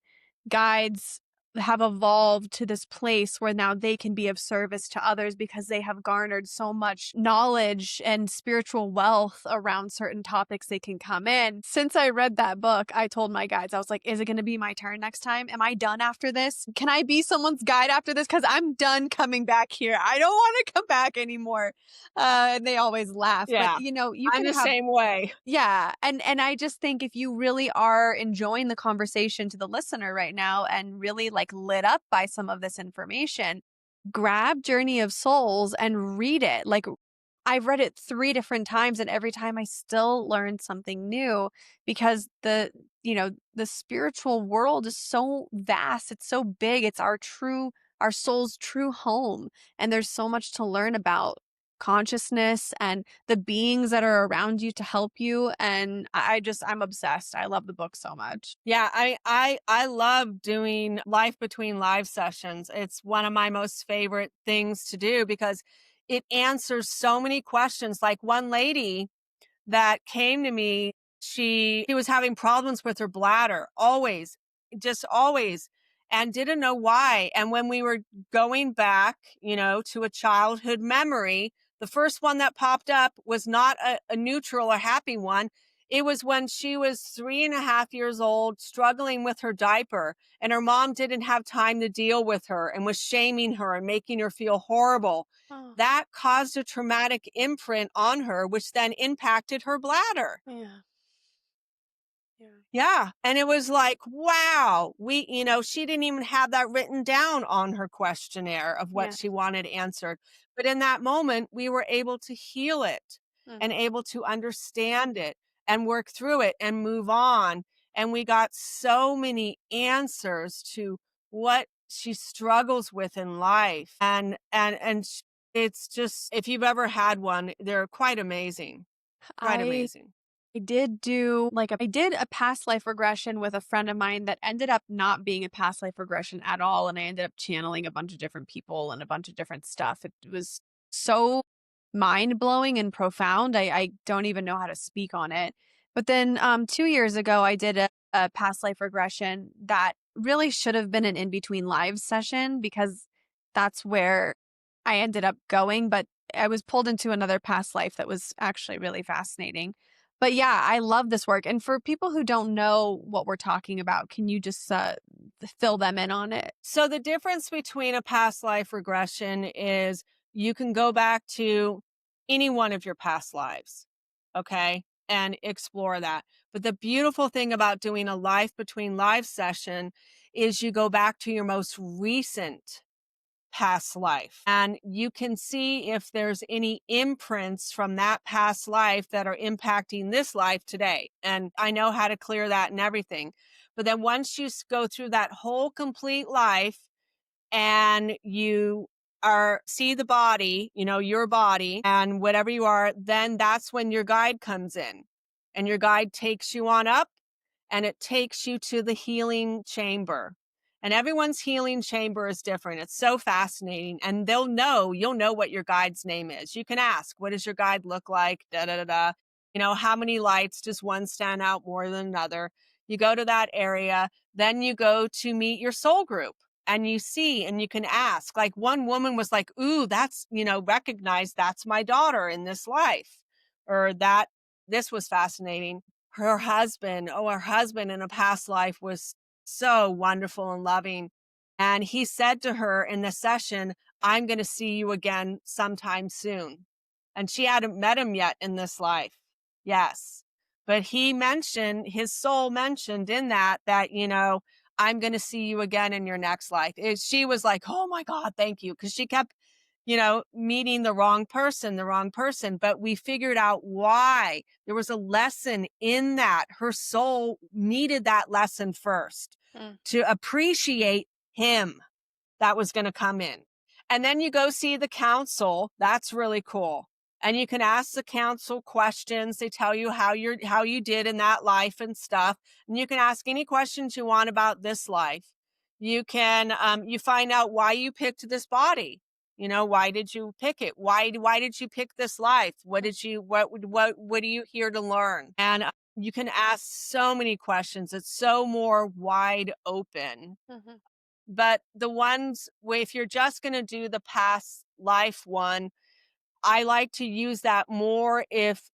guides have evolved to this place where now they can be of service to others because they have garnered so much knowledge and spiritual wealth around certain topics they can come in. Since I read that book, I told my guides, I was like, is it going to be my turn next time? Am I done after this? Can I be someone's guide after this? Because I'm done coming back here. I don't want to come back anymore. And they always laugh. But, Yeah. you I'm can the have same way. yeah, and I just think if you really are enjoying the conversation to the listener right now and really like lit up by some of this information, grab Journey of Souls and read it. Like I've read it 3 different times and every time I still learn something new because the spiritual world is so vast, it's so big, it's our soul's true home and there's so much to learn about consciousness and the beings that are around you to help you and I'm obsessed. I love the book so much. Yeah, I love doing life between live sessions. It's one of my most favorite things to do because it answers so many questions. Like one lady that came to me, she was having problems with her bladder, always, just always, and didn't know why. And when we were going back, to a childhood memory, the first one that popped up was not a neutral or happy one. It was when she was 3.5 years old, struggling with her diaper, and her mom didn't have time to deal with her and was shaming her and making her feel horrible. Oh, That caused a traumatic imprint on her, which then impacted her bladder. yeah. Yeah. Yeah. And it was like, wow, she didn't even have that written down on her questionnaire of what Yeah. she wanted answered. But in that moment, we were able to heal it and Mhm. able to understand it and work through it and move on. And we got so many answers to what she struggles with in life. It's just, if you've ever had one, they're quite amazing. Quite I amazing. I did do I did a past life regression with a friend of mine that ended up not being a past life regression at all, and I ended up channeling a bunch of different people and a bunch of different stuff. It was so mind-blowing and profound. I don't even know how to speak on it. But then 2 years ago, I did a past life regression that really should have been an in between lives session because that's where I ended up going, but I was pulled into another past life that was actually really fascinating. But yeah, I love this work. And for people who don't know what we're talking about, can you just fill them in on it? So the difference between a past life regression is you can go back to any one of your past lives, okay, and explore that. But the beautiful thing about doing a life between lives session is you go back to your most recent past life and you can see if there's any imprints from that past life that are impacting this life today. And I know how to clear that and everything. But then once you go through that whole complete life and you are see the body, your body and whatever you are, then that's when your guide comes in. And your guide takes you on up and it takes you to the healing chamber. And everyone's healing chamber is different. It's so fascinating. And you'll know what your guide's name is. You can ask, what does your guide look like? Da da da da. How many lights does one stand out more than another? You go to that area, then you go to meet your soul group and you see and you can ask. Like one woman was like, ooh, that's, recognize that's my daughter in this life. Or that this was fascinating. Her husband in a past life was so wonderful and loving. And he said to her in the session, I'm going to see you again sometime soon. And she hadn't met him yet in this life. Yes. But his soul mentioned in that, I'm going to see you again in your next life. She was like, oh my God, thank you. Because she kept, meeting the wrong person. But we figured out why. There was a lesson in that. Her soul needed that lesson first to appreciate him that was going to come in. And then you go see the council. That's really cool. And you can ask the council questions. They tell you how you did in that life and stuff. And you can ask any questions you want about this life. You can you find out why you picked this body. Why did you pick it? Why did you pick this life? What are you here to learn? And you can ask so many questions. It's so more wide open. Mhm. But the ones where if you're just going to do the past life one, I like to use that more if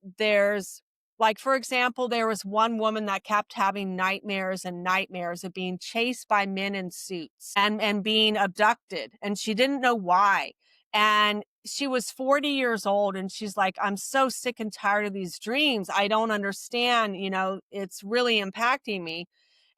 like, for example, there was one woman that kept having nightmares and nightmares of being chased by men in suits and being abducted. And she didn't know why. And she was 40 years old and she's like, I'm so sick and tired of these dreams. I don't understand, it's really impacting me.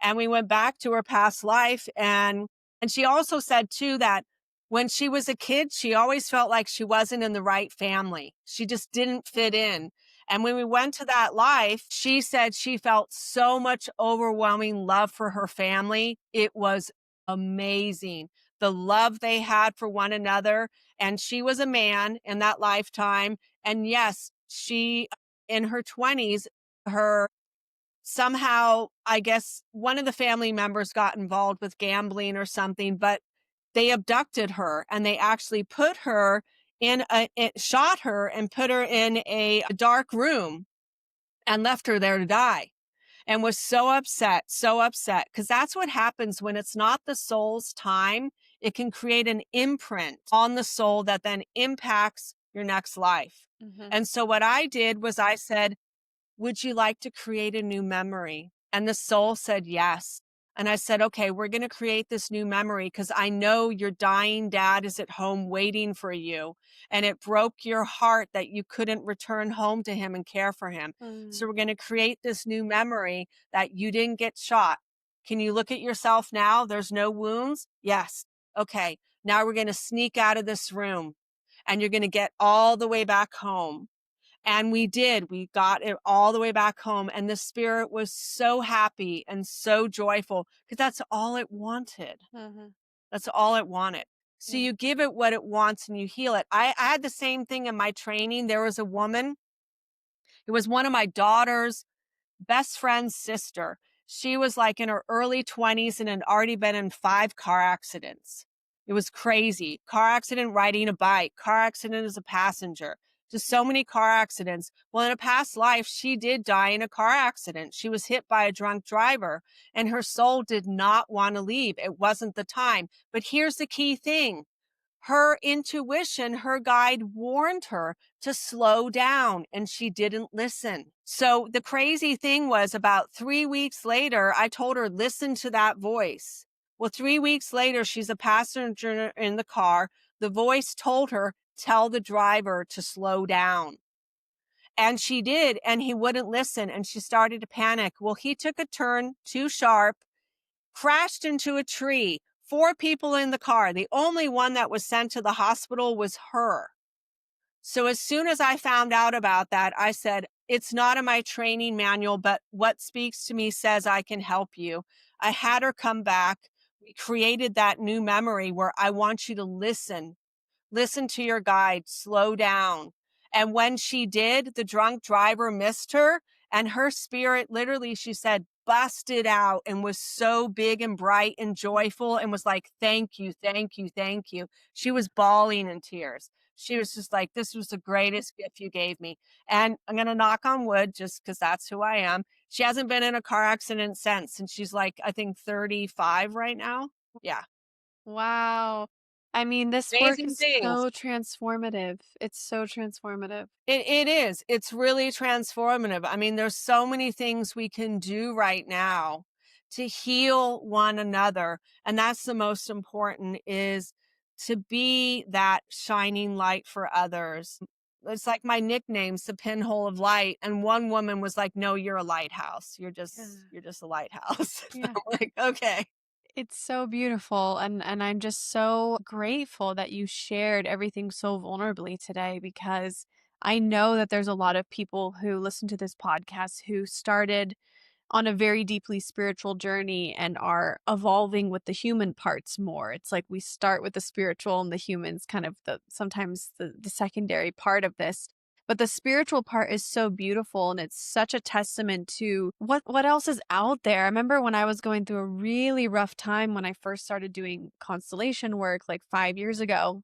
And we went back to her past life and she also said too that when she was a kid, she always felt like she wasn't in the right family. She just didn't fit in. And when we went to that life, she said she felt so much overwhelming love for her family. It was amazing. The love they had for one another. And she was a man in that lifetime. And yes, she, in her 20s, her somehow, I guess one of the family members got involved with gambling or something, but they abducted her and they actually put her shot her and put her in a dark room and left her there to die and was so upset. Because that's what happens when it's not the soul's time. It can create an imprint on the soul that then impacts your next life. Mhm. And so what I did was I said, would you like to create a new memory? And the soul said yes. And I said, okay, we're going to create this new memory because I know your dying dad is at home waiting for you. And it broke your heart that you couldn't return home to him and care for him. So we're going to create this new memory that you didn't get shot. Can you look at yourself now? There's no wounds? Yes. Okay. Now we're going to sneak out of this room and you're going to get all the way back home. And we did. We got it all the way back home. And the spirit was so happy and so joyful because that's all it wanted. Mhm. That's all it wanted. So Mm. you give it what it wants and you heal it. I had the same thing in my training. There was a woman, it was one of my daughter's best friend's sister. She was like in her early 20s and had already been in 5 car accidents. It was crazy. Car accident riding a bike, car accident as a passenger, just so many car accidents. Well, in a past life, she did die in a car accident. She was hit by a drunk driver and her soul did not want to leave. It wasn't the time. But here's the key thing. her intuition, her guide warned her to slow down and she didn't listen. So the crazy thing was about 3 weeks later, I told her, listen to that voice. Well, 3 weeks later, she's a passenger in the car. The voice told her, tell the driver to slow down. And she did, and he wouldn't listen. And she started to panic. Well, he took a turn too sharp, crashed into a tree. 4 people in the car. The only one that was sent to the hospital was her. So as soon as I found out about that, I said, it's not in my training manual, but what speaks to me says I can help you. I had her come back. We created that new memory where I want you to listen to your guide, slow down. And when she did, the drunk driver missed her, and her spirit literally, she said, busted out and was so big and bright and joyful and was like, thank you, thank you, thank you. She was bawling in tears. She was just like, this was the greatest gift you gave me. And I'm going to knock on wood just because that's who I am. She hasn't been in a car accident since. And she's like, I think 35 right now. Yeah. Wow. I mean, this work Amazing is things. so transformative. It's so transformative. It is. It's really transformative. I mean, there's so many things we can do right now to heal one another. And that's the most important, is to be that shining light for others. It's like my nickname's the pinhole of light. And one woman was like, no, you're a lighthouse. Yeah. You're just a lighthouse. I'm Yeah. like, okay. It's so beautiful, and I'm just so grateful that you shared everything so vulnerably today, because I know that there's a lot of people who listen to this podcast who started on a very deeply spiritual journey and are evolving with the human parts more. It's like we start with the spiritual and the humans kind of sometimes the secondary part of this. But the spiritual part is so beautiful, and it's such a testament to what else is out there. I remember when I was going through a really rough time when I first started doing constellation work like 5 years ago.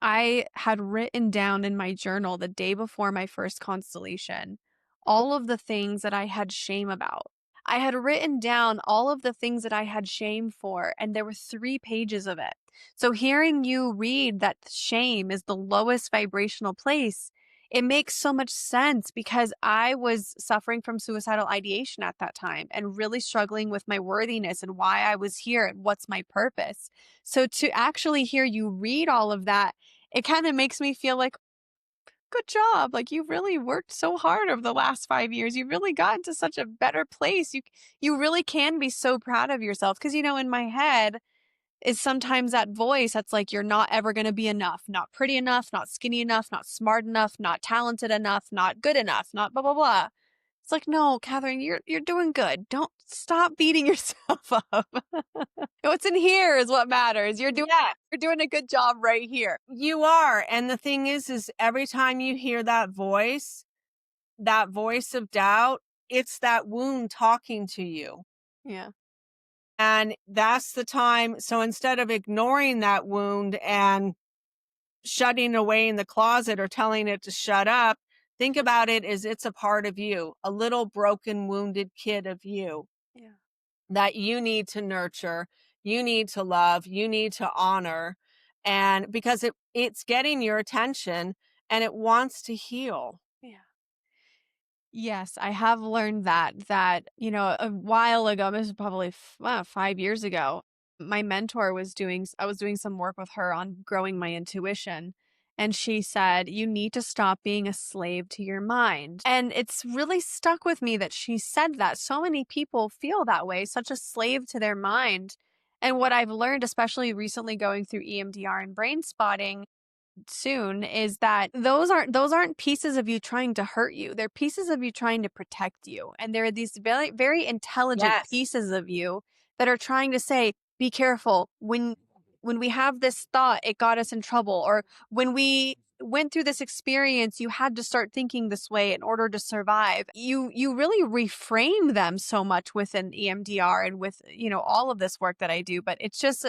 I had written down in my journal the day before my first constellation all of the things that I had shame about. I had written down all of the things that I had shame for, and there were 3 pages of it. So, hearing you read that shame is the lowest vibrational place, it makes so much sense, because I was suffering from suicidal ideation at that time and really struggling with my worthiness and why I was here and what's my purpose. So, to actually hear you read all of that, it kind of makes me feel like, good job. Like, you've really worked so hard over the last 5 years. You've really gotten to such a better place. You really can be so proud of yourself. Because, in my head is sometimes that voice that's like, you're not ever going to be enough, not pretty enough, not skinny enough, not smart enough, not talented enough, not good enough, not blah, blah, blah. It's like, no, Catherine, you're doing good. Don't stop beating yourself up. What's in here is what matters. Yeah. You're doing a good job right here. You are. And the thing is every time you hear that voice of doubt, it's that wound talking to you. Yeah. And that's the time. So instead of ignoring that wound and shutting away in the closet or telling it to shut up, think about it as it's a part of you, a little broken, wounded kid of you Yeah. that you need to nurture, you need to love, you need to honor. And because it's getting your attention and it wants to heal. Yeah. Yes, I have learned that, a while ago, this is probably 5 years ago, my mentor I was doing some work with her on growing my intuition, and she said, "You need to stop being a slave to your mind." And it's really stuck with me that she said that. So many people feel that way, such a slave to their mind. And what I've learned, especially recently going through EMDR and brain spotting soon, is that those aren't pieces of you trying to hurt you. They're pieces of you trying to protect you. And there are these very, very intelligent Yes. pieces of you that are trying to say, be careful. When we have this thought, it got us in trouble. Or when we went through this experience, you had to start thinking this way in order to survive. You really reframe them so much within EMDR and with, all of this work that I do. But it's just,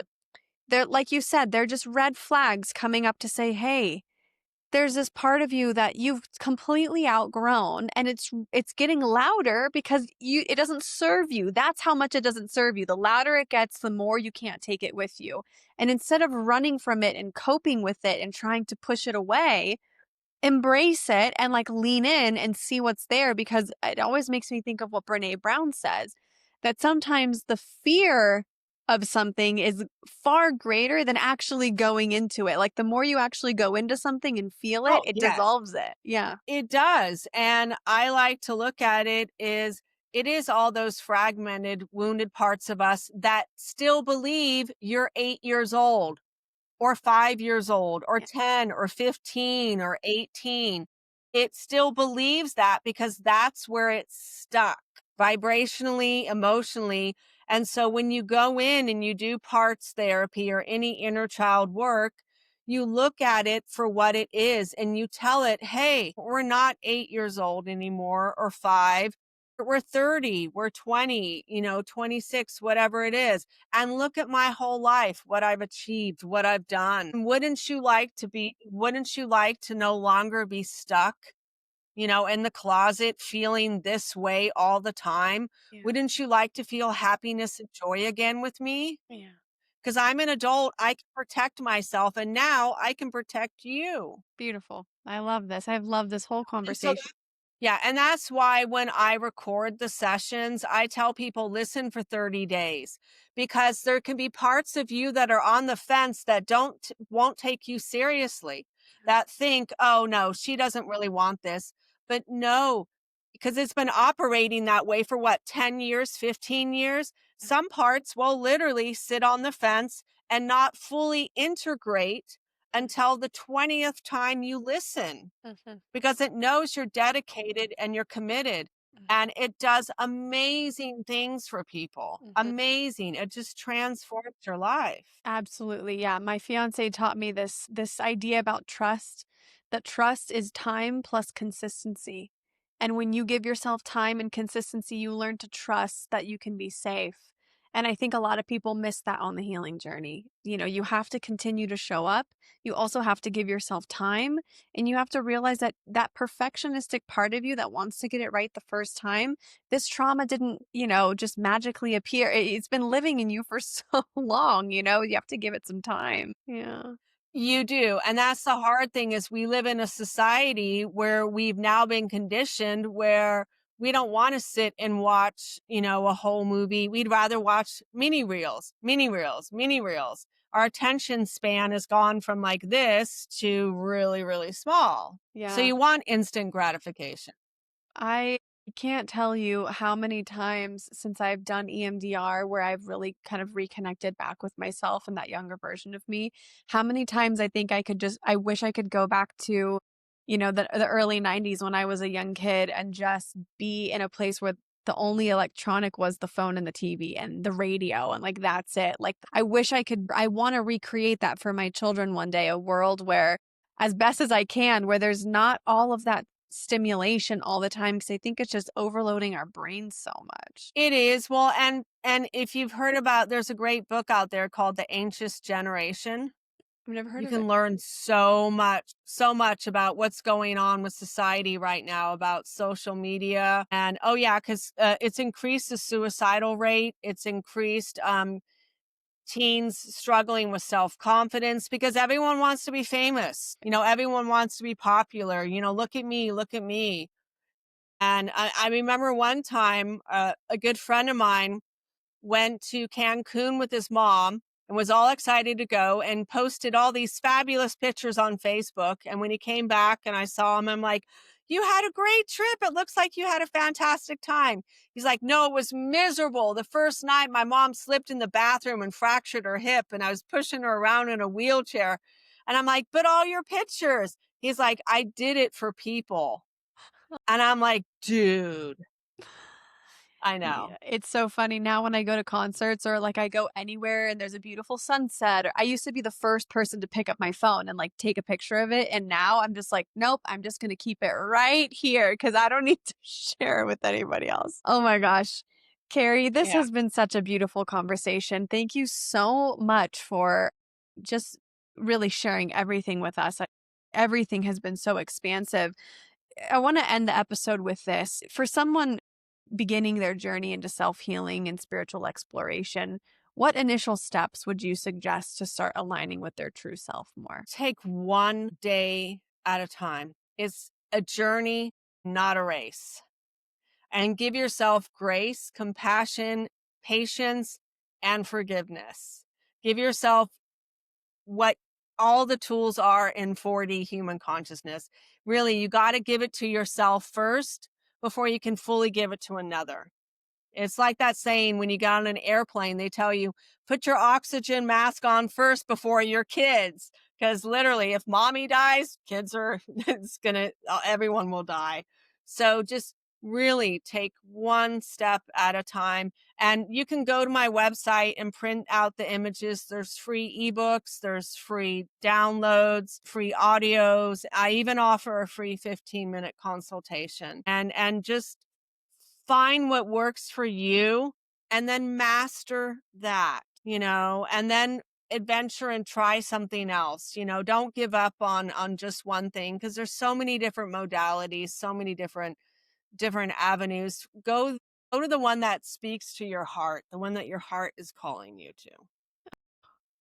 they're, like you said, they're just red flags coming up to say, hey, there's this part of you that you've completely outgrown, and it's getting louder because it doesn't serve you. That's how much it doesn't serve you. The louder it gets, the more you can't take it with you. And instead of running from it and coping with it and trying to push it away, embrace it and like lean in and see what's there, because it always makes me think of what Brene Brown says, that sometimes the fear of something is far greater than actually going into it. Like the more you actually go into something and feel it, Oh, it yes. dissolves it. Yeah. It does, and I like to look at it is all those fragmented, wounded parts of us that still believe you're 8 years old or 5 years old or Yeah. 10 or 15 or 18. It still believes that because that's where it's stuck vibrationally, emotionally. And so when you go in and you do parts therapy or any inner child work, you look at it for what it is and you tell it, hey, we're not 8 years old anymore or five. We're 30, we're 20, 26, whatever it is. And look at my whole life, what I've achieved, what I've done. Wouldn't you like to no longer be stuck, in the closet feeling this way all the time? Yeah. Wouldn't you like to feel happiness and joy again with me? Yeah. Because I'm an adult, I can protect myself, and now I can protect you. Beautiful. I love this. I've loved this whole And so conversation. yeah, and that's why when I record the sessions, I tell people listen for 30 days because there can be parts of you that are on the fence that won't take you seriously. That think, "Oh no, she doesn't really want this." But no, because it's been operating that way for what, 10 years, 15 years? Yeah. Some parts will literally sit on the fence and not fully integrate until the 20th time you listen Mhm. because it knows you're dedicated and you're committed. Mhm. And it does amazing things for people. Mhm. Amazing. It just transforms your life. Absolutely. Yeah. My fiance taught me this idea about trust, that trust is time plus consistency. And when you give yourself time and consistency, you learn to trust that you can be safe. And I think a lot of people miss that on the healing journey. You have to continue to show up. You also have to give yourself time, and you have to realize that that perfectionistic part of you that wants to get it right the first time, this trauma didn't, just magically appear. It's been living in you for so long, you have to give it some time. Yeah. You do. And that's the hard thing is we live in a society where we've now been conditioned where we don't want to sit and watch, a whole movie. We'd rather watch mini reels, mini reels, mini reels. Our attention span has gone from like this to really, really small. So Yeah. you want instant gratification. I can't tell you how many times since I've done EMDR where I've really kind of reconnected back with myself and that younger version of me. How many times I think I wish I could go back to, the early 90s when I was a young kid and just be in a place where the only electronic was the phone and the TV and the radio, and like that's it. Like I want to recreate that for my children one day, a world where, as best as I can, where there's not all of that stimulation all the time, because I think it's just overloading our brains so much. It is. Well, and if you've heard about there's a great book out there called The Anxious Generation. I've never heard You of it. can learn so much about what's going on with society right now, about social media. And oh, yeah, because it's increased the suicidal rate, it's increased teens struggling with self confidence because everyone wants to be famous. Everyone wants to be popular. Look at me, look at me. And I remember one time a good friend of mine went to Cancun with his mom and was all excited to go and posted all these fabulous pictures on Facebook. And when he came back and I saw him, I'm like, "You had a great trip. It looks like you had a fantastic time." He's like, "No, it was miserable. The first night my mom slipped in the bathroom and fractured her hip and I was pushing her around in a wheelchair." And I'm like, "But all your pictures." He's like, "I did it for people." And I'm like, "Dude, I know." Yeah, it's so funny now when I go to concerts or like I go anywhere and there's a beautiful sunset. Or I used to be the first person to pick up my phone and like take a picture of it. And now I'm just like, nope, I'm just going to keep it right here because I don't need to share it with anybody else. Oh my gosh. Kerie, this Yeah. has been such a beautiful conversation. Thank you so much for just really sharing everything with us. everything has been so expansive. I want to end the episode with this. For someone beginning their journey into self-healing and spiritual exploration, what initial steps would you suggest to start aligning with their true self more? Take one day at a time. It's a journey, not a race. And give yourself grace, compassion, patience, and forgiveness. Give yourself what all the tools are in 4D human consciousness. Really, you got to give it to yourself first before you can fully give it to another. It's like that saying when you get on an airplane, they tell you, put your oxygen mask on first before your kids. Because literally, if mommy dies, kids are, everyone will die. So just really take one step at a time. And you can go to my website and print out the images. There's free ebooks, there's free downloads, free audios. I even offer a free 15-minute consultation. And just find what works for you and then master that, and then adventure and try something else. Don't give up on just one thing, because there's so many different modalities, so many different avenues. Go to the one that speaks to your heart, the one that your heart is calling you to.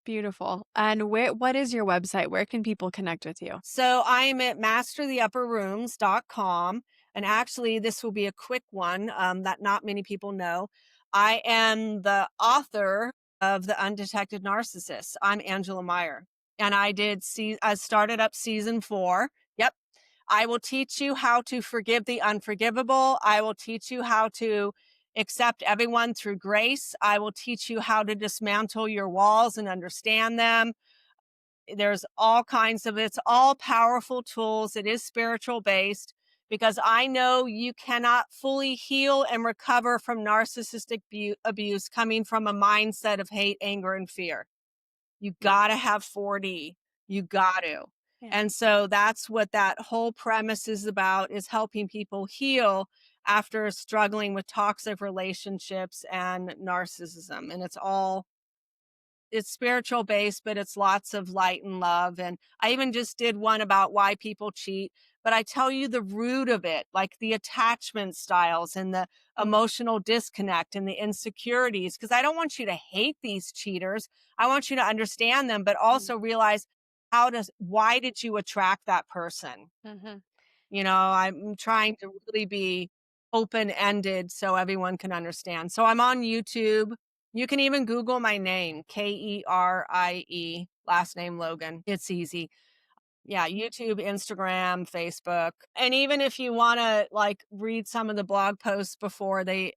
Beautiful. And what is your website? Where can people connect with you? So I am at mastertheupperrooms.com. And actually, this will be a quick one that not many people know. I am the author of The Undetected Narcissist. I'm Angela Meyer. And I started up season 4. Yep. I will teach you how to forgive the unforgivable. I will teach you how to accept everyone through grace. I will teach you how to dismantle your walls and understand them. There's all kinds of, it's all powerful tools. It is spiritual based, because I know you cannot fully heal and recover from narcissistic abuse coming from a mindset of hate, anger, and fear. You got to have 4D. You got to. Yeah. And so that's what that whole premise is about, is helping people heal after struggling with toxic relationships and narcissism. And it's spiritual based, but it's lots of light and love. And I even just did one about why people cheat, but I tell you the root of it, like the attachment styles and the emotional disconnect and the insecurities, because I don't want you to hate these cheaters. I want you to understand them, but also realize why did you attract that person? Mm-hmm. I'm trying to really be open-ended so everyone can understand. So I'm on YouTube. You can even Google my name, Kerie, last name Logan. It's easy. Yeah, YouTube, Instagram, Facebook. And even if you want to read some of the blog posts before they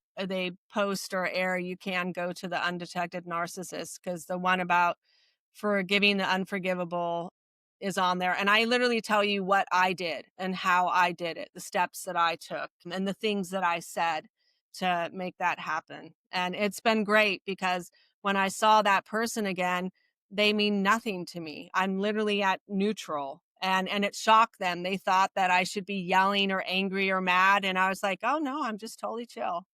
post or air, you can go to The Undetected Narcissist, because the one about forgiving the unforgivable is on there. And I literally tell you what I did and how I did it, the steps that I took and the things that I said to make that happen. And it's been great, because when I saw that person again, they mean nothing to me. I'm literally at neutral. And it shocked them. They thought that I should be yelling or angry or mad. And I was like, oh no, I'm just totally chill.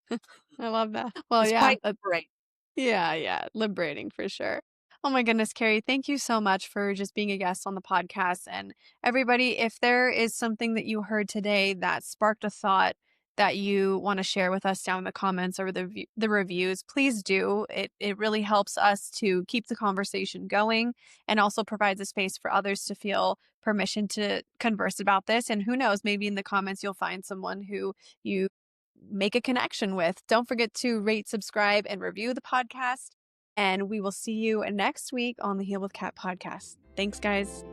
I love that. Well, It's yeah. quite great. Yeah. Liberating for sure. Oh my goodness, Kerie, thank you so much for just being a guest on the podcast. And everybody, if there is something that you heard today that sparked a thought that you want to share with us down in the comments or the reviews, please do. It really helps us to keep the conversation going, and also provides a space for others to feel permission to converse about this. And who knows, maybe in the comments you'll find someone who you make a connection with. Don't forget to rate, subscribe, and review the podcast. And we will see you next week on the Heal with Kat podcast. Thanks, guys.